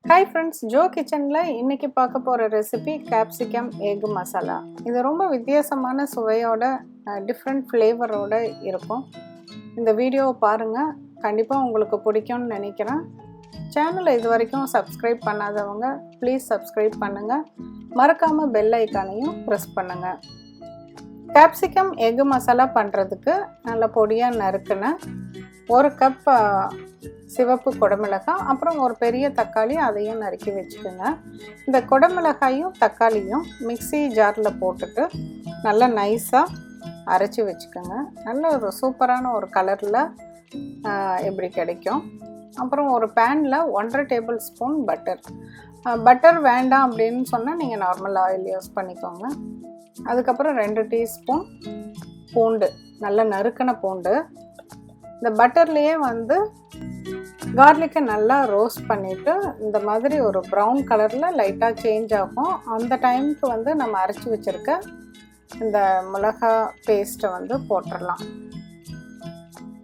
Hi friends, Joe கிச்சன்ல இன்னைக்கு பார்க்க போற ரெசிபி கேப்சிகம் எக் மசாலா. இது ரொம்ப வித்தியாசமான சுவையோட டிஃப்ரெண்ட் ஃப்ளேவரோட இருக்கும். இந்த வீடியோவை பாருங்க, கண்டிப்பா உங்களுக்கு பிடிக்கும்னு நினைக்கிறேன். சேனலை இது வரைக்கும் சப்ஸ்கிரைப் பண்ணாதவங்க ப்ளீஸ் சப்ஸ்கிரைப் பண்ணுங்க. மறக்காம பெல் ஐக்கானையும் ப்ரெஸ் பண்ணுங்க. கேப்சிகம் எக் மசாலா பண்ணுறதுக்கு நல்ல பொடியாக நறுக்குன 1 கப் சிவப்பு குடமிளகாய், அப்புறம் ஒரு பெரிய தக்காளி, அதையும் நறுக்கி வச்சுக்கோங்க. இந்த குடமிளகாயும் தக்காளியும் மிக்ஸி ஜாரில் போட்டுட்டு நல்லா நைஸாக அரைச்சி வச்சுக்கோங்க. நல்ல ஒரு சூப்பரான ஒரு கலரில் எப்படி கிடைக்கும். அப்புறம் ஒரு பேனில் 1.5 டேபிள் ஸ்பூன் பட்டர் வேண்டாம் அப்படின்னு சொன்னால் நீங்கள் நார்மல் ஆயில் யூஸ் பண்ணிக்கோங்க. அதுக்கப்புறம் 2 டீஸ்பூன் பூண்டு, நல்ல நறுக்கின பூண்டு. இந்த பட்டர்லேயே கார்லிக்கை நல்லா ரோஸ்ட் பண்ணிவிட்டு இந்த மாதிரி ஒரு ப்ரௌன் கலரில் லைட்டாக சேஞ்ச் ஆகும். அந்த டைமுக்கு நம்ம அரைச்சி வச்சுருக்க இந்த மிளகா பேஸ்ட்டை போட்டுடலாம்.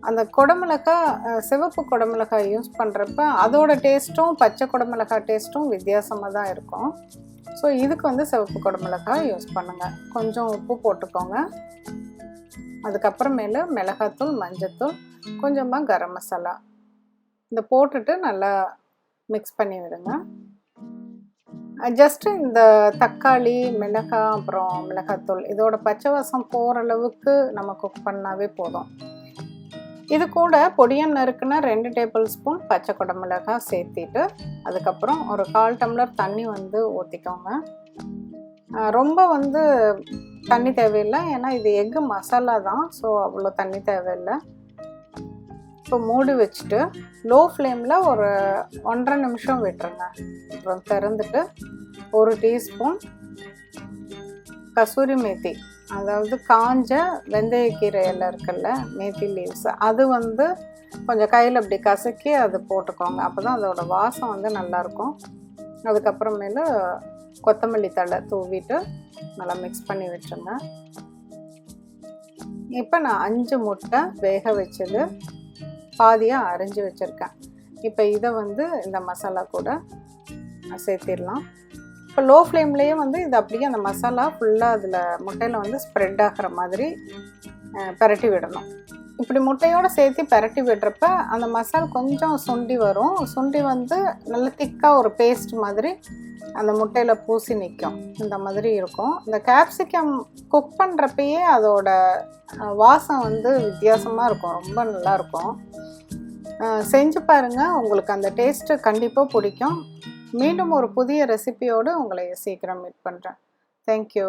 அந்த குடமிளகாய், சிவப்பு குடமிளகாய் யூஸ் பண்ணுறப்ப அதோட டேஸ்ட்டும் பச்சை குடமிளகாய் டேஸ்ட்டும் வித்தியாசமாக தான் இருக்கும். ஸோ இதுக்கு சிவப்பு குடமிளகாய் யூஸ் பண்ணுங்கள். கொஞ்சம் உப்பு போட்டுக்கோங்க. அதுக்கப்புறமேலு மிளகாத்தூள், மஞ்சத்தூள், கொஞ்சமாக கரம் மசாலா இதை போட்டுட்டு நல்லா மிக்ஸ் பண்ணி விடுங்க. ஜஸ்ட்டு இந்த தக்காளி, மிளகாய், அப்புறம் மிளகாத்தூள் இதோட பச்சை வாசம் போகிற அளவுக்கு நம்ம குக் பண்ணாவே போதும். இது கூட பொடியாக நறுக்குன்னா 2 டேபிள் ஸ்பூன் பச்சை குடமிளகாய் சேர்த்திட்டு அதுக்கப்புறம் ஒரு 1/4 டம்ளர் தண்ணி ஊற்றிக்கோங்க. ரொம்ப தண்ணி தேவையில்லை, ஏன்னா இது எக்கு மசாலா தான். ஸோ அவ்வளோ தண்ணி தேவையில்லை. இப்போ மூடி வச்சுட்டு லோ ஃப்ளேமில் ஒரு 1.5 நிமிஷம் விட்டுருங்க. அப்புறம் திறந்துட்டு 1 டீஸ்பூன் கசூரி மேத்தி, அதாவது காஞ்ச வெந்தயக்கீரை எல்லாம் இருக்குல்ல, மேத்தி லீவ்ஸ், அது கொஞ்சம் கையில் அப்படி கசக்கி அது போட்டுக்கோங்க. அப்போ தான் அதோட வாசம் நல்லாயிருக்கும். அதுக்கப்புறமேலு கொத்தமல்லி தழை தூவிட்டு நல்லா மிக்ஸ் பண்ணி விட்டுருங்க. இப்போ நான் 5 முட்டை வேக வச்சது பாதியாக அரைஞ்சி வச்சுருக்கேன். இப்போ இதை இந்த மசாலா கூட சேர்த்திடலாம். இப்போ லோ ஃப்ளேம்லேயே இது அப்படியே அந்த மசாலா ஃபுல்லாக அதில் முட்டையில் ஸ்ப்ரெட் ஆகிற மாதிரி பரட்டி விடணும். இப்படி முட்டையோடு சேர்த்து பரட்டி விடுறப்ப அந்த மசாலா கொஞ்சம் சுண்டி வரும். சுண்டி நல்ல திக்காக ஒரு பேஸ்ட் மாதிரி அந்த முட்டையில் பூசி நிற்கும். இந்த மாதிரி இருக்கும். இந்த கேப்சிகம் குக் பண்ணுறப்பயே அதோட வாசம் வித்தியாசமாக இருக்கும், ரொம்ப நல்லாயிருக்கும். செஞ்சு பாருங்கள், உங்களுக்கு அந்த டேஸ்ட்டு கண்டிப்பாக பிடிக்கும். மீண்டும் ஒரு புதிய ரெசிபியோடு உங்களை சீக்கிரம் மீட் பண்ணுறேன். தேங்க்யூ.